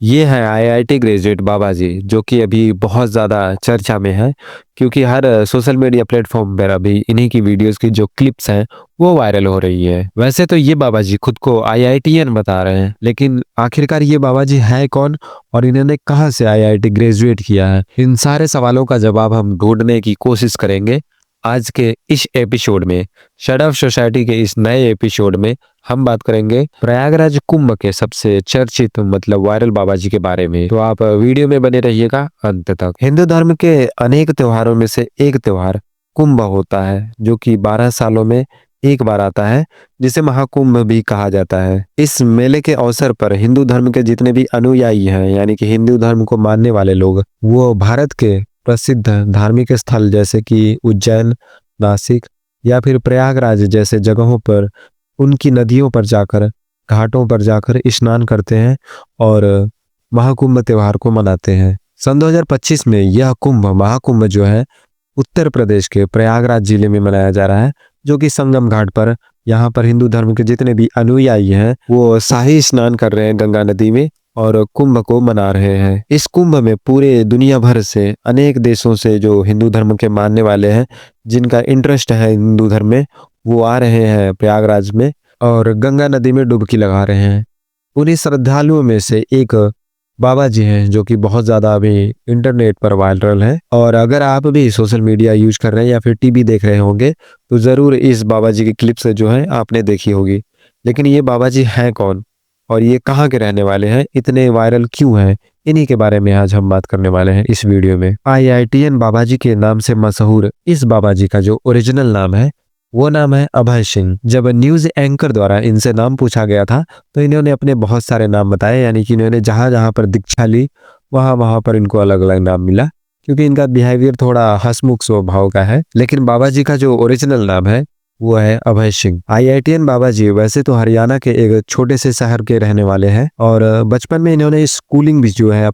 ये है IIT graduate बाबा जी, जो कि अभी बहुत ज़्यादा चर्चा में है, क्योंकि हर सोशल मीडिया प्लेटफ़ॉर्म पर अभी इन्हीं की वीडियोज़ की जो क्लिप्स हैं, वो वायरल हो रही है। वैसे तो ये बाबा जी खुद को आईआईटीएन बता रहे हैं, लेकिन आखिरकार ये बाबा जी हैं कौन और इन्होंने कहाँ से आईआईटी ग्रेजुएट किया है? इन सारे सवालों का जवाब हम ढूँढने की कोशिश करेंगे आज के इस एपिसोड में। शडफ सोसाइटी के इस नए एपिसोड में हम बात करेंगे प्रयागराज कुंभ के सबसे चर्चित मतलब वायरल बाबा जी के बारे में। तो आप वीडियो में बने रहिएगा अंत तक। हिंदू धर्म के अनेक त्योहारों में से एक त्योहार कुंभ होता है, जो कि 12 सालों में एक बार आता है, जिसे महाकुंभ भी कहा जाता है। इस मेले के अवसर पर हिंदू धर्म के जितने भी अनुयायी हैं, यानी कि हिंदू धर्म को मानने वाले लोग, वो भारत के प्रसिद्ध धार्मिक स्थल जैसे कि उज्जैन, नासिक या फिर प्रयागराज जैसे जगहों पर उनकी नदियों पर जाकर, घाटों पर जाकर स्नान करते हैं और महाकुंभ त्योहार को मनाते हैं। सन 2025 में यह कुंभ महाकुंभ जो है उत्तर प्रदेश के प्रयागराज जिले में मनाया जा रहा है, जो कि संगम घाट पर यहाँ पर हिंदू धर्म के जितने भी अनुयायी हैं वो शाही स्नान कर रहे हैं गंगा नदी में और कुंभ को मना रहे हैं। इस कुंभ में पूरे दुनिया भर से अनेक देशों से जो हिंदू धर्म के मानने वाले हैं, जिनका इंटरेस्ट है हिंदू धर्म में, वो आ रहे हैं प्रयागराज में और गंगा नदी में डुबकी लगा रहे हैं। उन्हीं श्रद्धालुओं में से एक बाबा जी हैं, जो कि बहुत ज़्यादा अभी इंटरनेट पर वायरल है। और अगर आप भी सोशल मीडिया यूज कर रहे हैं या फिर टीवी देख रहे होंगे, तो ज़रूर इस बाबा जी की क्लिप्स जो हैं आपने देखी होगी। लेकिन ये बाबा जी हैं कौन और ये कहाँ के रहने वाले हैं, इतने वायरल क्यों हैं, इन्हीं के बारे में आज हम बात करने वाले हैं इस वीडियो में। आईआईटीएन बाबा जी के नाम से मशहूर इस बाबा जी का जो ओरिजिनल नाम है वो नाम है अभय सिंह। जब न्यूज एंकर द्वारा इनसे नाम पूछा गया था तो इन्होंने अपने बहुत सारे नाम बताए, यानी कि इन्होंने जहां जहां पर दीक्षा ली वहां वहां पर इनको अलग अलग नाम मिला, क्योंकि इनका बिहेवियर थोड़ा हंसमुख स्वभाव का है। लेकिन बाबा जी का जो ओरिजिनल नाम है वो है अभय सिंह। आईआईटीएन बाबा जी वैसे तो हरियाणा के एक छोटे से शहर के रहने वाले हैं और बचपन में इन्होंने स्कूलिंग भी जो है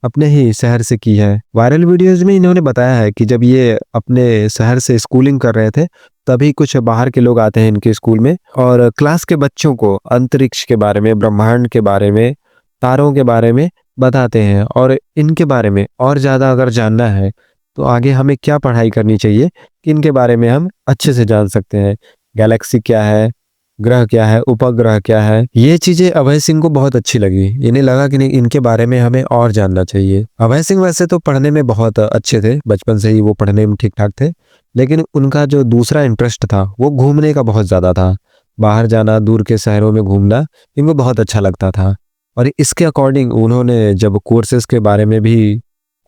अपने ही शहर से की है। वायरल वीडियोज में इन्होंने बताया है कि जब ये अपने शहर से स्कूलिंग कर रहे थे तभी कुछ बाहर के लोग आते हैं इनके स्कूल में और क्लास के बच्चों को अंतरिक्ष के बारे में, ब्रह्मांड के बारे में, तारों के बारे में बताते हैं। और इनके बारे में और ज़्यादा अगर जानना है तो आगे हमें क्या पढ़ाई करनी चाहिए कि इनके बारे में हम अच्छे से जान सकते हैं। गैलेक्सी क्या है, ग्रह क्या है, उपग्रह क्या है, ये चीजें अभय सिंह को बहुत अच्छी लगी। इन्हें लगा कि नहीं, इनके बारे में हमें और जानना चाहिए। अभय सिंह वैसे तो पढ़ने में बहुत अच्छे थे, बचपन से ही वो पढ़ने में ठीक ठाक थे, लेकिन उनका जो दूसरा इंटरेस्ट था वो घूमने का बहुत ज्यादा था। बाहर जाना, दूर के शहरों में घूमना इनको बहुत अच्छा लगता था। और इसके अकॉर्डिंग उन्होंने जब कोर्सेज के बारे में भी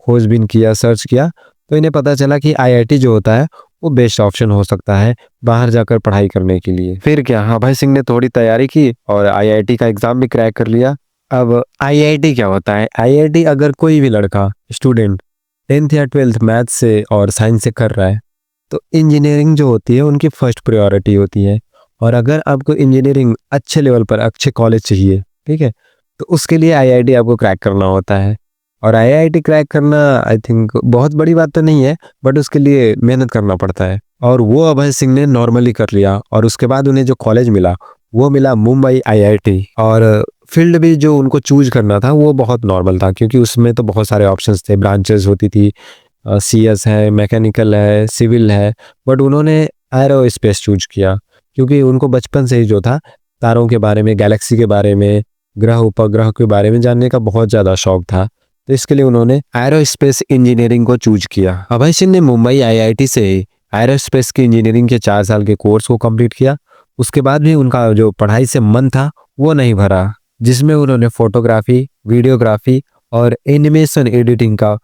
खोजबीन किया, सर्च किया, तो इन्हें पता चला कि आईआईटी जो होता है वो बेस्ट ऑप्शन हो सकता है बाहर जाकर पढ़ाई करने के लिए। फिर क्या, अभय सिंह ने थोड़ी तैयारी की और आईआईटी का एग्जाम भी क्रैक कर लिया। अब आईआईटी क्या होता है? आईआईटी अगर कोई भी लड़का स्टूडेंट 10th या 12th मैथ से और साइंस से कर रहा है तो इंजीनियरिंग जो होती है उनकी फर्स्ट प्रायोरिटी होती है। और अगर आपको इंजीनियरिंग अच्छे लेवल पर अच्छे कॉलेज चाहिए, ठीक है, तो उसके लिए आईआईटी आपको क्रैक करना होता है। और आईआईटी क्रैक करना आई थिंक बहुत बड़ी बात तो नहीं है, बट उसके लिए मेहनत करना पड़ता है। और वो अभय सिंह ने नॉर्मली कर लिया और उसके बाद उन्हें जो कॉलेज मिला वो मिला मुंबई आईआईटी। और फील्ड भी जो उनको चूज करना था वो बहुत नॉर्मल था, क्योंकि उसमें तो बहुत सारे ऑप्शंस थे, ब्रांचेस होती थी, सीएस है, मैकेनिकल है, सिविल है, बट उन्होंने एरो स्पेस चूज किया क्योंकि उनको बचपन से ही जो था तारों के बारे में, गैलेक्सी के बारे में, ग्रह उपग्रह के बारे में जानने का बहुत ज़्यादा शौक था। तो इसके लिए उन्होंने एरोस्पेस इंजीनियरिंग को चूज किया। अभय सिंह ने मुंबई आईआईटी से एरोस्पेस की इंजीनियरिंग के 4 साल के कोर्स को कंप्लीट किया। उसके बाद भी उनका जो पढ़ाई से मन था वो नहीं भरा, जिसमें उन्होंने फोटोग्राफी, वीडियोग्राफी और एनिमेशन एडिटिंग का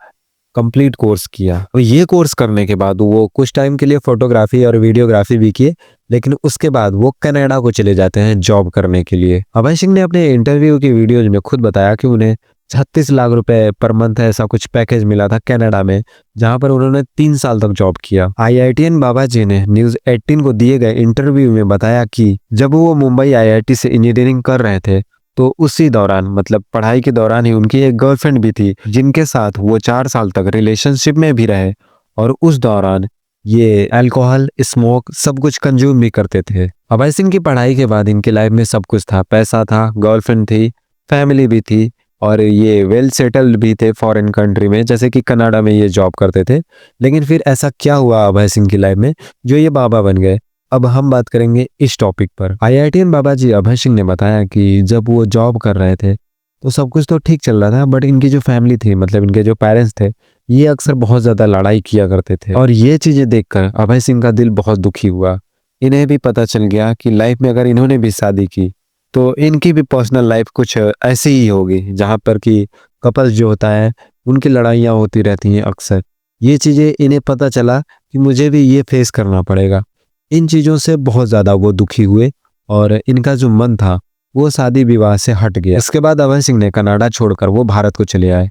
कंप्लीट कोर्स किया। तो ये कोर्स करने के बाद वो कुछ टाइम के लिए फोटोग्राफी और वीडियोग्राफी भी किए, लेकिन उसके बाद वो कनाडा को चले जाते हैं जॉब करने के लिए। अभय सिंह ने अपने इंटरव्यू की वीडियोज में खुद बताया कि उन्हें 36 लाख रुपए पर मंथ ऐसा कुछ पैकेज मिला था कनाडा में, जहां पर उन्होंने 3 साल तक जॉब किया। आईआईटीएन बाबा जी ने न्यूज 18 को दिए गए इंटरव्यू में बताया कि जब वो मुंबई आईआईटी से इंजीनियरिंग कर रहे थे तो उसी दौरान, मतलब पढ़ाई के दौरान ही, उनकी एक गर्लफ्रेंड भी थी जिनके साथ वो 4 साल तक रिलेशनशिप में भी रहे और उस दौरान ये अल्कोहल, स्मोक सब कुछ कंज्यूम भी करते थे। अभय सिंह की पढ़ाई के बाद इनकी लाइफ में सब कुछ था, पैसा था, गर्लफ्रेंड थी, फैमिली भी थी, और ये वेल सेटल्ड भी थे फॉरेन कंट्री में, जैसे कि कनाडा में ये जॉब करते थे। लेकिन फिर ऐसा क्या हुआ अभय सिंह की लाइफ में जो ये बाबा बन गए? अब हम बात करेंगे इस टॉपिक पर। आईआईटीएन बाबा जी अभय सिंह ने बताया कि जब वो जॉब कर रहे थे तो सब कुछ तो ठीक चल रहा था, बट इनकी जो फैमिली थी, मतलब इनके जो पेरेंट्स थे, ये अक्सर बहुत ज़्यादा लड़ाई किया करते थे। और ये चीज़ें देखकर अभय सिंह का दिल बहुत दुखी हुआ। इन्हें भी पता चल गया कि लाइफ में अगर इन्होंने भी शादी की तो इनकी भी पर्सनल लाइफ कुछ ऐसी ही होगी, जहाँ पर कि कपल्स जो होता है उनकी लड़ाइयाँ होती रहती हैं अक्सर। ये चीज़ें इन्हें पता चला कि मुझे भी ये फेस करना पड़ेगा। इन चीज़ों से बहुत ज़्यादा वो दुखी हुए और इनका जो मन था वो शादी विवाह से हट गया। इसके बाद अभय सिंह ने कनाडा छोड़कर वो भारत को चले आए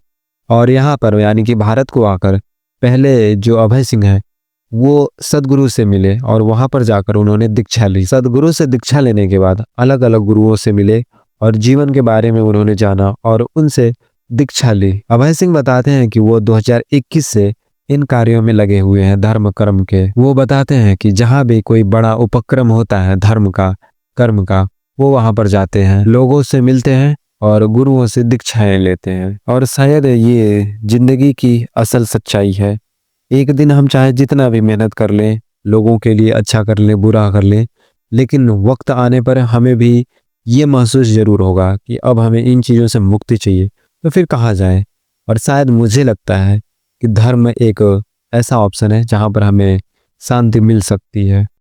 और यहाँ पर यानी कि भारत को आकर पहले जो अभय सिंह है वो सद्गुरु से मिले और वहाँ पर जाकर उन्होंने दीक्षा ली। सद्गुरु से दीक्षा लेने के बाद अलग अलग गुरुओं से मिले और जीवन के बारे में उन्होंने जाना और उनसे दीक्षा ली। अभय सिंह बताते हैं कि वो 2021 से इन कार्यों में लगे हुए हैं धर्म कर्म के। वो बताते हैं कि जहाँ भी कोई बड़ा उपक्रम होता है धर्म का, कर्म का, वो वहाँ पर जाते हैं, लोगों से मिलते हैं और गुरुओं से दीक्षाएं लेते हैं। और शायद ये जिंदगी की असल सच्चाई है। एक दिन हम चाहे जितना भी मेहनत कर लें, लोगों के लिए अच्छा कर लें, बुरा कर लें, लेकिन वक्त आने पर हमें भी ये महसूस ज़रूर होगा कि अब हमें इन चीज़ों से मुक्ति चाहिए, तो फिर कहाँ जाएं? और शायद मुझे लगता है कि धर्म एक ऐसा ऑप्शन है जहाँ पर हमें शांति मिल सकती है।